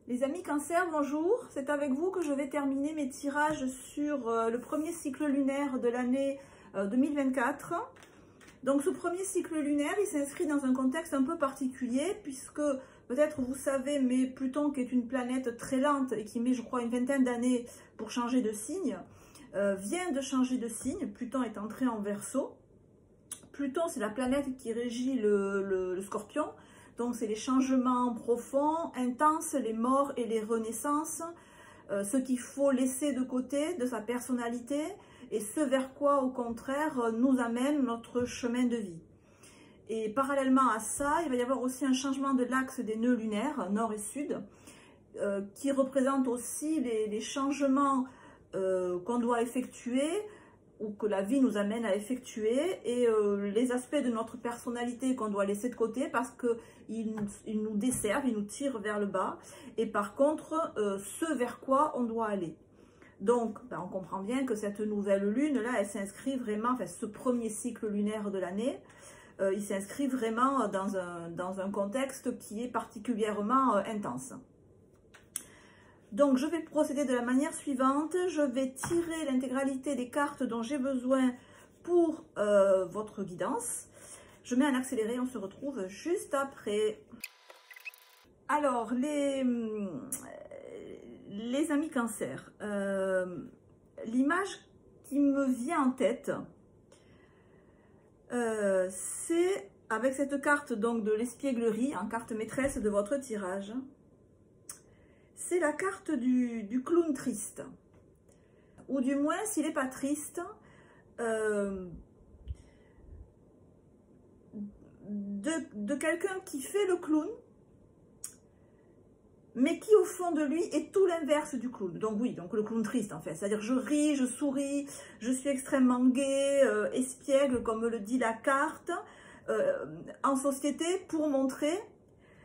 Les amis Cancer, bonjour. C'est avec vous que je vais terminer mes tirages sur le premier cycle lunaire de l'année 2024. Donc ce premier cycle lunaire, il s'inscrit dans un contexte un peu particulier puisque peut-être vous savez, mais Pluton qui est une planète très lente et qui met je crois une vingtaine d'années pour changer de signe, vient de changer de signe. Pluton est entré en Verseau. Pluton c'est la planète qui régit le Scorpion. Donc, c'est les changements profonds, intenses, les morts et les renaissances, ce qu'il faut laisser de côté de sa personnalité et ce vers quoi, au contraire, nous amène notre chemin de vie. Et parallèlement à ça, il va y avoir aussi un changement de l'axe des nœuds lunaires, nord et sud, qui représente aussi les changements qu'on doit effectuer ou que la vie nous amène à effectuer et les aspects de notre personnalité qu'on doit laisser de côté parce qu'ils nous desservent, ils nous tirent vers le bas et par contre ce vers quoi on doit aller. Donc on comprend bien que cette nouvelle lune là, elle s'inscrit vraiment, enfin ce premier cycle lunaire de l'année, il s'inscrit vraiment dans un contexte qui est particulièrement intense. Donc, je vais procéder de la manière suivante. Je vais tirer l'intégralité des cartes dont j'ai besoin pour votre guidance. Je mets en accéléré, on se retrouve juste après. Alors, les amis Cancer, l'image qui me vient en tête, c'est avec cette carte donc de l'espièglerie, en carte maîtresse de votre tirage. C'est la carte du clown triste, ou du moins s'il n'est pas triste, de quelqu'un qui fait le clown, mais qui au fond de lui est tout l'inverse du clown. Donc oui, donc le clown triste en fait, c'est-à-dire je ris, je souris, je suis extrêmement gai, espiègle comme le dit la carte, en société pour montrer,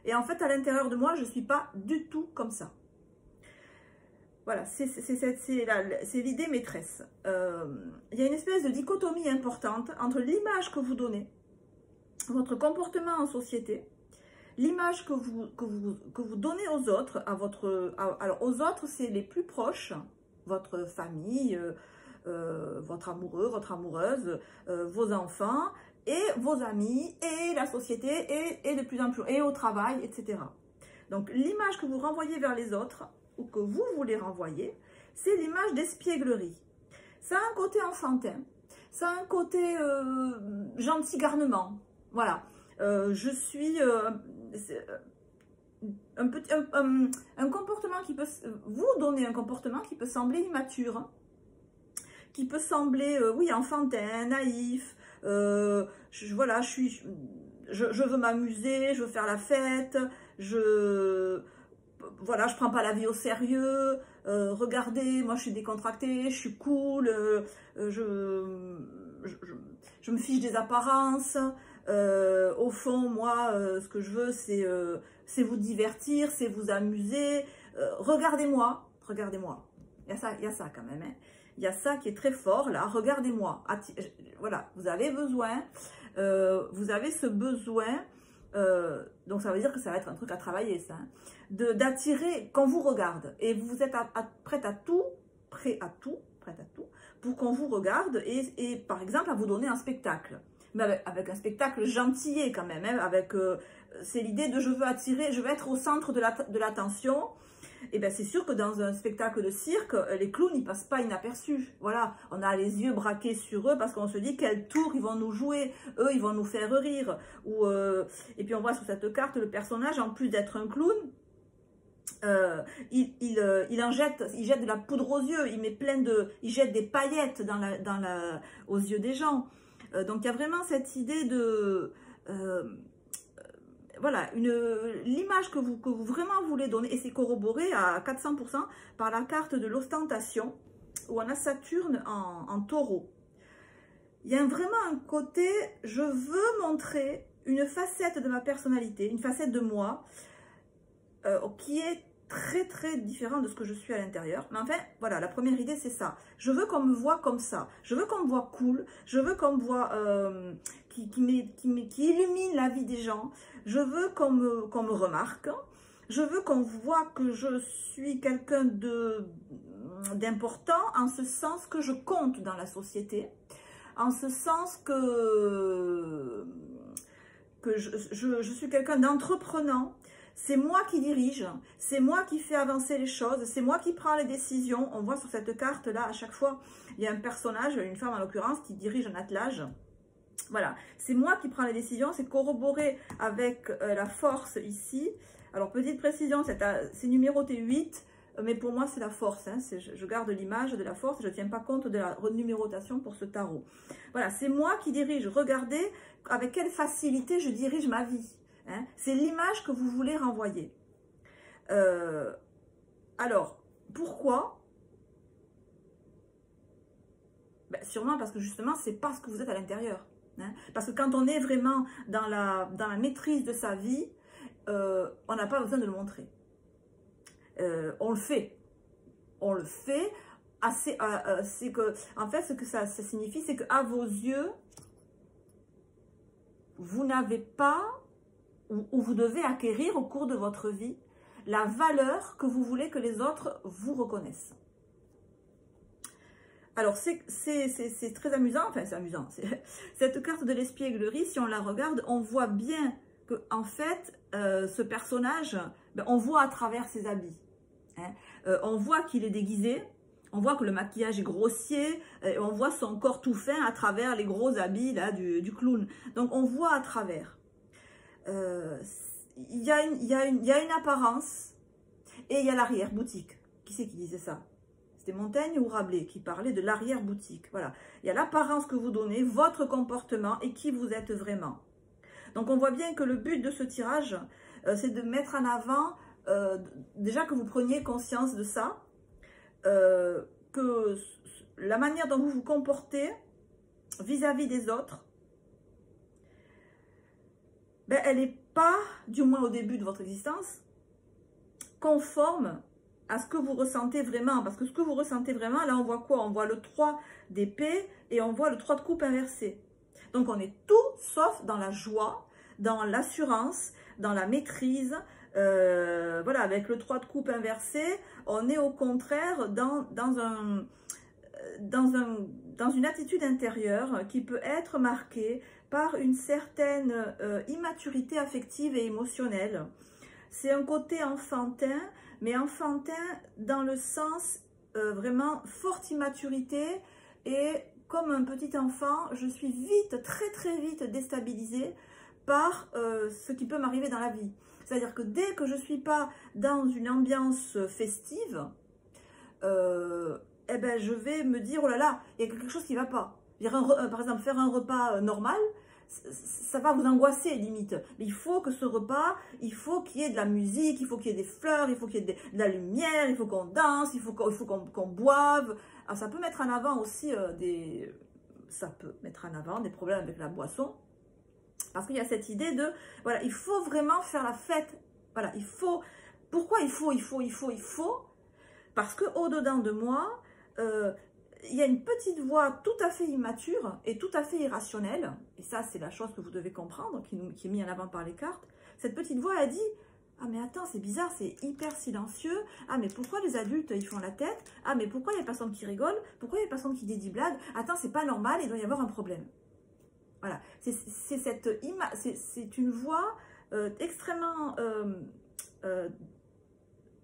et en fait à l'intérieur de moi je ne suis pas du tout comme ça. Voilà, c'est l'idée maîtresse. Il y a une espèce de dichotomie importante entre l'image que vous donnez, votre comportement en société, l'image que vous donnez aux autres, alors aux autres c'est les plus proches, votre famille, votre amoureux, votre amoureuse, vos enfants, et vos amis, et la société, et de plus en plus, et au travail, etc. Donc l'image que vous renvoyez vers les autres, ou que vous voulez renvoyer, c'est l'image d'espièglerie. Ça a un côté enfantin, ça a un côté gentil garnement. Voilà, je suis un comportement qui peut vous donner un comportement qui peut sembler immature, qui peut sembler oui enfantin, naïf. Voilà, je veux m'amuser, je veux faire la fête, voilà, je prends pas la vie au sérieux, regardez, moi je suis décontractée, je suis cool, je me fiche des apparences, au fond, moi, ce que je veux, c'est vous divertir, c'est vous amuser, regardez-moi, regardez-moi, il y a ça quand même, hein. Il y a ça qui est très fort là, regardez-moi, voilà, vous avez besoin, vous avez ce besoin. Donc ça veut dire que ça va être un truc à travailler ça, hein, d'attirer quand vous regarde et vous êtes prête à tout pour qu'on vous regarde et par exemple à vous donner un spectacle, mais avec un spectacle gentillet quand même, hein, c'est l'idée de je veux attirer, je veux être au centre de l'attention. Et bien c'est sûr que dans un spectacle de cirque, les clowns ils passent pas inaperçus. Voilà, on a les yeux braqués sur eux parce qu'on se dit quel tour ils vont nous jouer, eux ils vont nous faire rire. Et puis on voit sur cette carte le personnage, en plus d'être un clown, il jette de la poudre aux yeux, il jette des paillettes aux yeux des gens. Donc il y a vraiment cette idée de voilà, l'image que vous vraiment voulez donner, et c'est corroboré à 400% par la carte de l'ostentation, où on a Saturne en taureau. Il y a vraiment un côté, je veux montrer une facette de ma personnalité, une facette de moi, qui est très différente de ce que je suis à l'intérieur. Mais enfin, voilà, la première idée c'est ça. Je veux qu'on me voit comme ça. Je veux qu'on me voit cool. Je veux qu'on me voit qui illumine la vie des gens. Je veux qu'on me remarque. Je veux qu'on voit que je suis quelqu'un d'important, en ce sens que je compte dans la société, en ce sens que je suis quelqu'un d'entreprenant. C'est moi qui dirige, c'est moi qui fais avancer les choses, c'est moi qui prends les décisions. On voit sur cette carte-là, à chaque fois, il y a un personnage, une femme en l'occurrence, qui dirige un attelage. Voilà, c'est moi qui prends les décisions, c'est corroboré avec la force ici. Alors, petite précision, c'est numéroté 8, mais pour moi, c'est la force. Hein, je garde l'image de la force, je ne tiens pas compte de la renumérotation pour ce tarot. Voilà, c'est moi qui dirige. Regardez avec quelle facilité je dirige ma vie. Hein, c'est l'image que vous voulez renvoyer. Alors, pourquoi? Ben, sûrement parce que justement, c'est parce que vous êtes à l'intérieur. Hein, parce que quand on est vraiment dans la maîtrise de sa vie, on n'a pas besoin de le montrer. On le fait. On le fait. C'est que, en fait, ce que ça signifie, c'est qu'à vos yeux, vous n'avez pas, ou vous devez acquérir au cours de votre vie, la valeur que vous voulez que les autres vous reconnaissent. Alors, c'est très amusant, enfin c'est amusant, cette carte de l'espièglerie, si on la regarde, on voit bien que en fait, ce personnage, ben, on voit à travers ses habits. Hein. On voit qu'il est déguisé, on voit que le maquillage est grossier, on voit son corps tout fin à travers les gros habits là, du clown. Donc, on voit à travers. Il y a une apparence et il y a l'arrière-boutique. Qui c'est qui disait ça? C'était Montaigne ou Rabelais qui parlait de l'arrière-boutique. Voilà. Il y a l'apparence que vous donnez, votre comportement et qui vous êtes vraiment. Donc, on voit bien que le but de ce tirage, c'est de mettre en avant, déjà que vous preniez conscience de ça, que la manière dont vous vous comportez vis-à-vis des autres, ben, elle n'est pas, du moins au début de votre existence, conforme à ce que vous ressentez vraiment. Parce que ce que vous ressentez vraiment, là on voit quoi? On voit le 3 d'épée et on voit le 3 de coupe inversé. Donc on est tout sauf dans la joie, dans l'assurance, dans la maîtrise. Voilà, avec le 3 de coupe inversé, on est au contraire dans une attitude intérieure qui peut être marquée par une certaine immaturité affective et émotionnelle. C'est un côté enfantin, mais enfantin dans le sens vraiment forte immaturité, et comme un petit enfant, je suis vite, très vite déstabilisée par ce qui peut m'arriver dans la vie. C'est-à-dire que dès que je ne suis pas dans une ambiance festive, eh ben, je vais me dire, oh là là, il y a quelque chose qui ne va pas. Par exemple, faire un repas normal, ça va vous angoisser limite. Mais il faut que ce repas, il faut qu'il y ait de la musique, il faut qu'il y ait des fleurs, il faut qu'il y ait de la lumière, il faut qu'on danse, il faut qu'on boive. Alors, ça peut mettre en avant aussi des problèmes avec la boisson. Parce qu'il y a cette idée de, voilà, il faut vraiment faire la fête. Voilà, il faut. Pourquoi il faut? Parce qu'au-dedans de moi, il y a une petite voix tout à fait immature et tout à fait irrationnelle. Et ça, c'est la chose que vous devez comprendre, qui est mise en avant par les cartes. Cette petite voix, elle dit, ah mais attends, c'est bizarre, c'est hyper silencieux. Ah mais pourquoi les adultes, ils font la tête? Ah mais pourquoi il y a personne qui rigole? Pourquoi il y a personne qui dit des blagues? Attends, c'est pas normal, il doit y avoir un problème. Voilà, c'est une voix extrêmement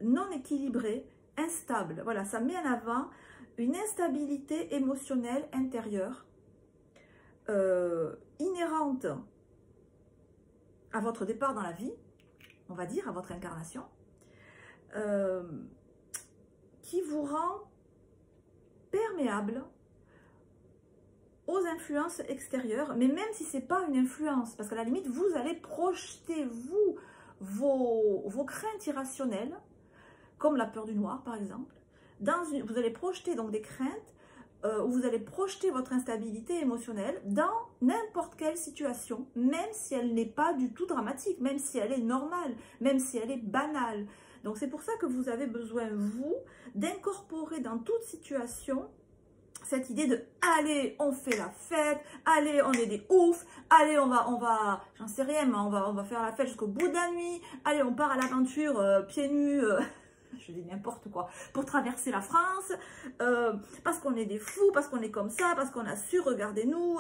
non équilibrée, instable. Voilà, ça met en avant une instabilité émotionnelle intérieure inhérente à votre départ dans la vie, on va dire, à votre incarnation, qui vous rend perméable aux influences extérieures, mais même si ce n'est pas une influence, parce qu'à la limite, vous allez projeter, vos craintes irrationnelles, comme la peur du noir, par exemple, vous allez projeter donc des craintes, où vous allez projeter votre instabilité émotionnelle dans n'importe quelle situation, même si elle n'est pas du tout dramatique, même si elle est normale, même si elle est banale. Donc c'est pour ça que vous avez besoin, vous, d'incorporer dans toute situation cette idée de allez, on fait la fête, allez, on est des oufs, allez, on va, j'en sais rien, mais on va faire la fête jusqu'au bout de la nuit, allez, on part à l'aventure pieds nus, je dis n'importe quoi, pour traverser la France, parce qu'on est des fous, parce qu'on est comme ça, parce qu'on a su, regardez-nous,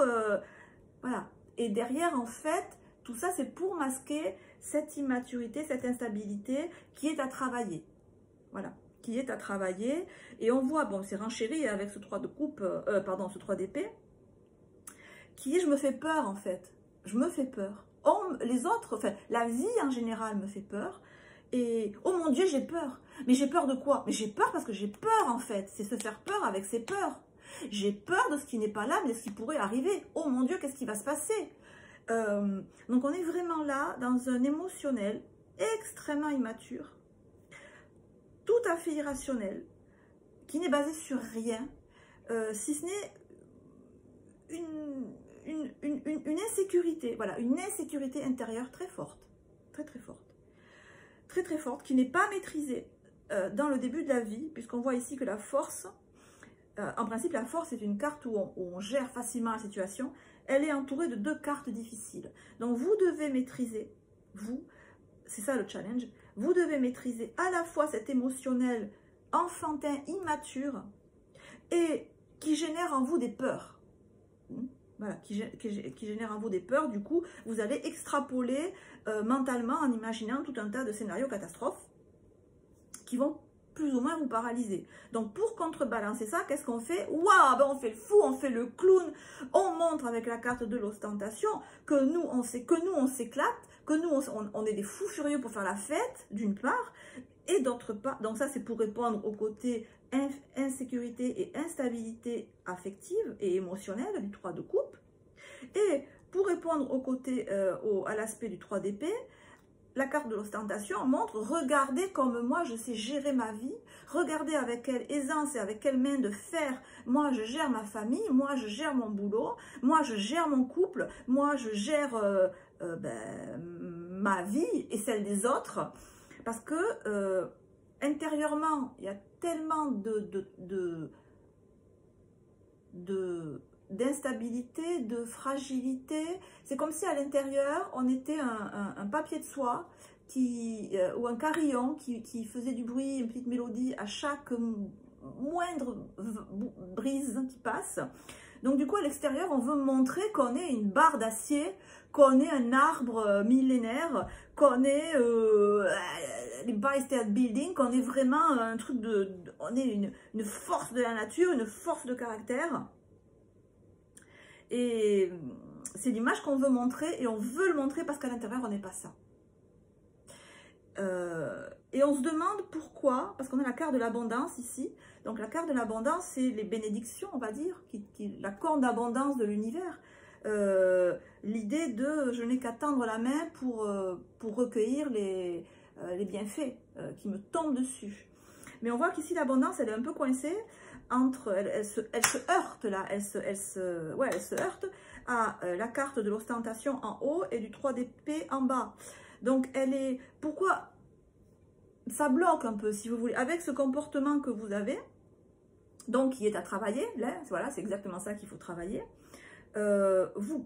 voilà. Et derrière, en fait, tout ça, c'est pour masquer cette immaturité, cette instabilité qui est à travailler, voilà, qui est à travailler. Et on voit, bon, c'est renchéri avec ce 3 de coupe, pardon, ce 3 d'épée, qui est, je me fais peur, en fait. Je me fais peur. Les autres, enfin, la vie en général me fait peur. Et, oh mon Dieu, j'ai peur. Mais j'ai peur de quoi? Mais j'ai peur parce que j'ai peur, en fait. C'est se faire peur avec ses peurs. J'ai peur de ce qui n'est pas là, mais de ce qui pourrait arriver. Oh mon Dieu, qu'est-ce qui va se passer? Donc, on est vraiment là, dans un émotionnel extrêmement immature, tout à fait irrationnel, qui n'est basé sur rien, si ce n'est une insécurité, voilà, une insécurité intérieure très forte, très forte, qui n'est pas maîtrisée dans le début de la vie, puisqu'on voit ici que la force, en principe la force est une carte où on gère facilement la situation, elle est entourée de 2 cartes difficiles. Donc vous devez maîtriser, c'est ça le challenge, vous devez maîtriser à la fois cet émotionnel enfantin, immature, et qui génère en vous des peurs. Voilà, qui génère en vous des peurs. Du coup, vous allez extrapoler mentalement en imaginant tout un tas de scénarios catastrophes qui vont plus ou moins vous paralyser. Donc, pour contrebalancer ça, qu'est-ce qu'on fait? Waouh, ben on fait le fou, on fait le clown, on montre avec la carte de l'ostentation que nous, on s'éclate, que nous, on est des fous furieux pour faire la fête, d'une part, et d'autre part, donc ça, c'est pour répondre au côté insécurité et instabilité affective et émotionnelle du 3 de coupe. Et pour répondre au côté, à l'aspect du 3 d'épée, la carte de l'ostentation montre, regardez comme moi je sais gérer ma vie, regardez avec quelle aisance et avec quelle main de fer, moi je gère ma famille, moi je gère mon boulot, moi je gère mon couple, moi je gère ma vie et celle des autres, parce que intérieurement, il y a tellement d'instabilité, de fragilité. C'est comme si à l'intérieur, on était un papier de soie ou un carillon qui faisait du bruit, une petite mélodie à chaque moindre brise qui passe. Donc du coup, à l'extérieur, on veut montrer qu'on est une barre d'acier, qu'on est un arbre millénaire, qu'on est l'Empire State Building, qu'on est vraiment un truc on est une force de la nature, une force de caractère. Et c'est l'image qu'on veut montrer, et on veut le montrer parce qu'à l'intérieur, on n'est pas ça. Et on se demande pourquoi, parce qu'on a la carte de l'abondance ici. Donc la carte de l'abondance, c'est les bénédictions, on va dire, la corne d'abondance de l'univers. L'idée de je n'ai qu'à tendre la main pour recueillir les bienfaits qui me tombent dessus. Mais on voit qu'ici l'abondance, elle est un peu coincée entre, elle se heurte là, elle se heurte à la carte de l'ostentation en haut et du 3 d'épée en bas. Donc elle est, pourquoi ça bloque un peu, si vous voulez, avec ce comportement que vous avez, donc qui est à travailler, là, voilà, c'est exactement ça qu'il faut travailler. Vous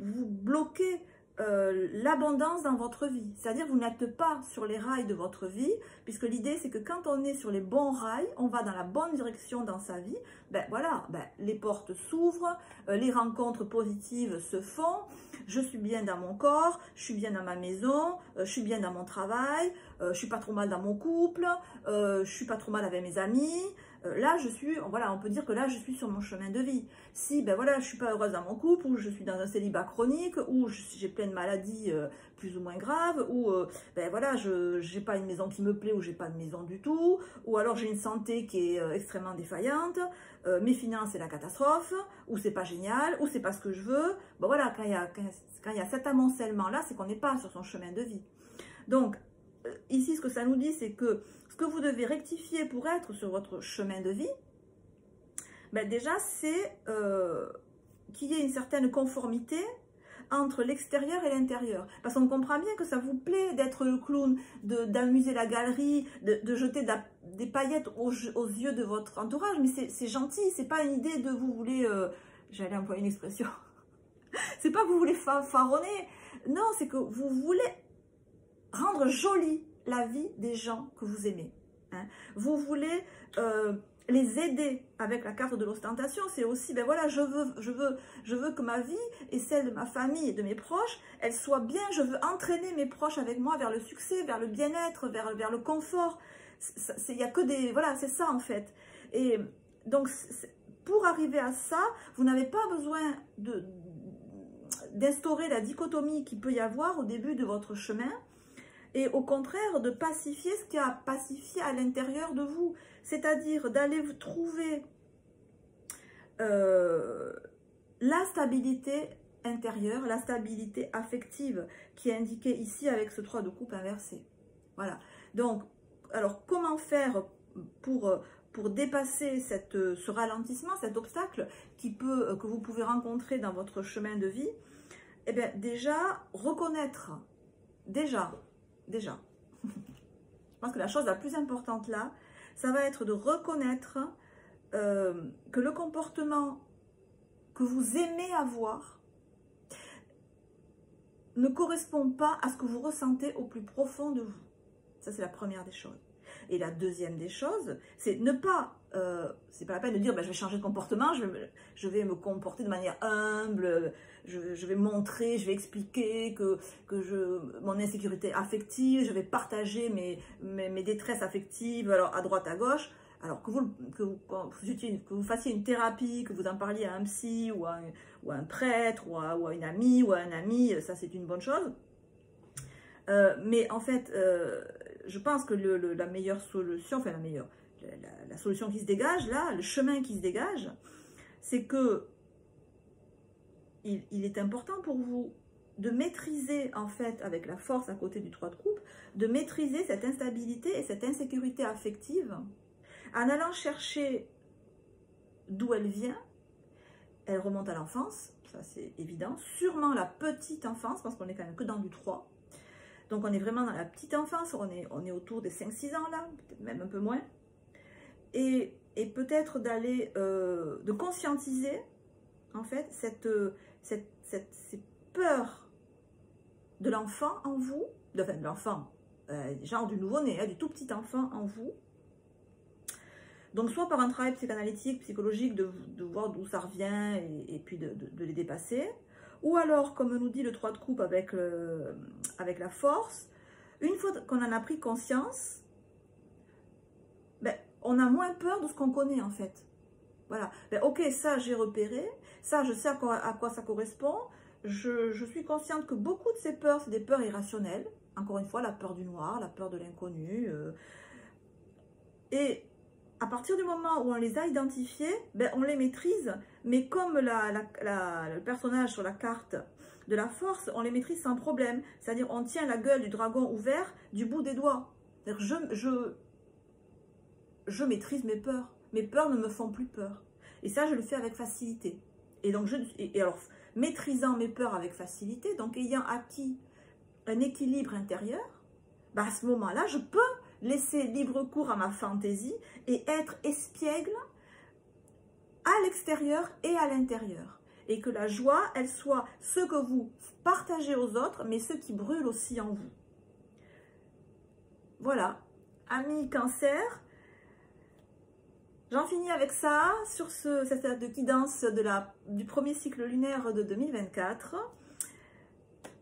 bloquez l'abondance dans votre vie, c'est-à-dire vous n'êtes pas sur les rails de votre vie, puisque l'idée c'est que quand on est sur les bons rails, on va dans la bonne direction dans sa vie, ben voilà, ben, les portes s'ouvrent, les rencontres positives se font, je suis bien dans mon corps, je suis bien dans ma maison, je suis bien dans mon travail, je suis pas trop mal dans mon couple, je suis pas trop mal avec mes amis. Là, je suis, voilà, on peut dire que là, je suis sur mon chemin de vie. Si, ben voilà, je suis pas heureuse dans mon couple, ou je suis dans un célibat chronique, ou j'ai plein de maladies plus ou moins graves, ou ben voilà, j'ai pas une maison qui me plaît, ou j'ai pas de maison du tout, ou alors j'ai une santé qui est extrêmement défaillante, mes finances c'est la catastrophe, ou c'est pas génial, ou c'est pas ce que je veux. Ben voilà, quand il y a cet amoncellement là, c'est qu'on n'est pas sur son chemin de vie. Donc ici, ce que ça nous dit, c'est que ce que vous devez rectifier pour être sur votre chemin de vie, ben déjà, c'est qu'il y ait une certaine conformité entre l'extérieur et l'intérieur. Parce qu'on comprend bien que ça vous plaît d'être le clown, d'amuser la galerie, de jeter des paillettes aux yeux de votre entourage, mais c'est gentil, c'est pas une idée de vous voulez, j'allais employer une expression, c'est pas que vous voulez faronner, non, c'est que vous voulez rendre jolie la vie des gens que vous aimez. Hein. Vous voulez les aider avec la carte de l'ostentation. C'est aussi, ben voilà, je veux que ma vie et celle de ma famille et de mes proches, elle soit bien. Je veux entraîner mes proches avec moi vers le succès, vers le bien-être, vers le confort. Il n'y a que des... Voilà, c'est ça en fait. Et donc, pour arriver à ça, vous n'avez pas besoin d'instaurer la dichotomie qu'il peut y avoir au début de votre chemin. Et au contraire, de pacifier ce qui a pacifié à l'intérieur de vous. C'est-à-dire d'aller vous trouver la stabilité intérieure, la stabilité affective qui est indiquée ici avec ce 3 de coupe inversé. Voilà. Donc, alors comment faire pour dépasser ce ralentissement, cet obstacle que vous pouvez rencontrer dans votre chemin de vie? Eh bien, déjà, reconnaître, déjà, je pense que la chose la plus importante là, ça va être de reconnaître que le comportement que vous aimez avoir ne correspond pas à ce que vous ressentez au plus profond de vous. Ça, c'est la première des choses. Et la deuxième des choses, c'est ne pas, c'est pas la peine de dire, ben, je vais changer de comportement, je vais me comporter de manière humble, je vais montrer, je vais expliquer que mon insécurité affective, je vais partager mes détresses affectives, alors à droite, à gauche. Alors que vous fassiez une thérapie, que vous en parliez à un psy ou à un prêtre ou à une amie ou à un ami, ça c'est une bonne chose. Mais en fait, je pense que la meilleure solution, enfin la solution qui se dégage là, le chemin qui se dégage, c'est que il est important pour vous de maîtriser en fait avec la force à côté du 3 de coupe, de maîtriser cette instabilité et cette insécurité affective en allant chercher d'où elle vient. Elle remonte à l'enfance, ça c'est évident, sûrement la petite enfance, parce qu'on est quand même que dans du 3. Donc on est vraiment dans la petite enfance, on est autour des 5-6 ans là, peut-être même un peu moins. Et peut-être d'aller, de conscientiser en fait ces peurs de l'enfant en vous, de l'enfant, genre du nouveau-né, hein, du tout petit enfant en vous. Donc soit par un travail psychanalytique, psychologique, de voir d'où ça revient et puis de les dépasser. Ou alors, comme nous dit le 3 de coupe avec la force, une fois qu'on en a pris conscience, ben, on a moins peur de ce qu'on connaît en fait. Voilà, ben, ok, ça j'ai repéré, ça je sais à quoi ça correspond, je suis consciente que beaucoup de ces peurs, c'est des peurs irrationnelles. Encore une fois, la peur du noir, la peur de l'inconnu. Et à partir du moment où on les a identifiés, ben, on les maîtrise, mais comme le personnage sur la carte de la force, on les maîtrise sans problème. C'est-à-dire on tient la gueule du dragon ouvert du bout des doigts. Je maîtrise mes peurs. Mes peurs ne me font plus peur. Et ça, je le fais avec facilité. Et donc, alors, maîtrisant mes peurs avec facilité, donc ayant acquis un équilibre intérieur, ben, à ce moment-là, je peux laisser libre cours à ma fantaisie et être espiègle à l'extérieur et à l'intérieur. Et que la joie, elle soit ce que vous partagez aux autres, mais ce qui brûle aussi en vous. Voilà, amis Cancer, j'en finis avec ça, sur cette de guidance du premier cycle lunaire de 2024.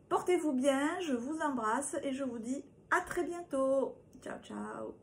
Portez-vous bien, je vous embrasse et je vous dis à très bientôt. Ciao, ciao.